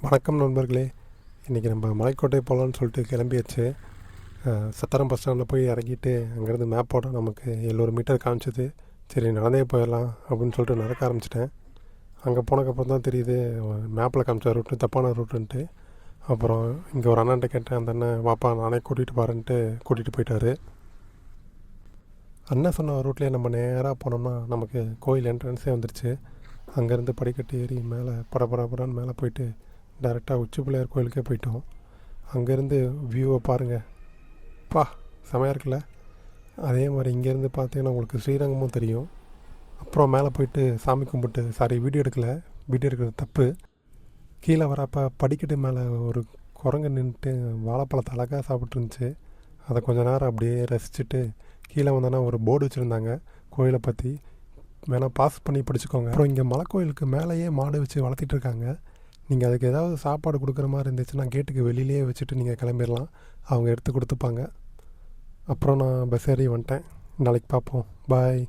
வணக்கம் நண்பர்களே. இன்றைக்கி நம்ம மலைக்கோட்டை போகலான்னு சொல்லிட்டு கிளம்பியாச்சு. சத்திரம் பஸ் ஸ்டாண்டில் போய் இறங்கிட்டு அங்கேருந்து மேப்போட நமக்கு 700 மீட்டர் காமிச்சது. சரி நடந்தே போயிடலாம் அப்படின்னு சொல்லிட்டு நடக்க ஆரம்பிச்சிட்டேன். அங்கே போனக்கப்புறம் தான் தெரியுது மேப்பில் காமிச்ச ரூட்டு தப்பான ரூட்டுன்ட்டு. அப்புறம் இங்கே ஒரு அண்ணன்ட்ட கேட்டேன். அந்த அண்ணன் வாப்பா நானே கூட்டிகிட்டு போகிறேன்ட்டு கூட்டிகிட்டு போயிட்டார். அண்ணன் சொன்ன ரூட்லேயே நம்ம நேராக போனோம்னா நமக்கு கோயில் என்ட்ரன்ஸே வந்துடுச்சு. அங்கேருந்து படிக்கட்டு ஏறி மேலே படப்படன்னு மேலே போயிட்டு டேரெக்டாக உச்சி பிள்ளையார் கோயிலுக்கே போயிட்டோம். அங்கேருந்து வியூவை பாருங்கள், பா செமையாக இருக்குல்ல. அதே மாதிரி இங்கேருந்து பார்த்தீங்கன்னா உங்களுக்கு ஸ்ரீரங்கமும் தெரியும். அப்புறம் மேலே போயிட்டு சாமி கும்பிட்டு, வீடியோ எடுக்கிறது தப்பு. கீழே வரப்போ படிக்கட்டு மேலே ஒரு குரங்கு நின்றுட்டு வாழைப்பழத்தை அழகாக சாப்பிட்ருந்துச்சு. அதை கொஞ்சம் நேரம் அப்படியே ரசிச்சுட்டு கீழே வந்தோன்னா ஒரு போர்டு வச்சுருந்தாங்க கோயிலை பற்றி, வேணால் பாஸ் பண்ணி படிச்சுக்கோங்க. அப்புறம் இங்கே மலை கோயிலுக்கு மேலேயே மாடு வச்சு வளர்த்திட்டு இருக்காங்க. நீங்கள் அதுக்கு ஏதாவது சாப்பாடு கொடுக்குற மாதிரி இருந்துச்சுன்னா கேட்டுக்கு வெளியிலே வச்சுட்டு நீங்கள் கிளம்பிடலாம், அவங்க எடுத்து கொடுத்துப்பாங்க. அப்புறம் நான் பஸ் ஏறி வந்துட்டேன். நாளைக்கு பார்ப்போம், பாய்.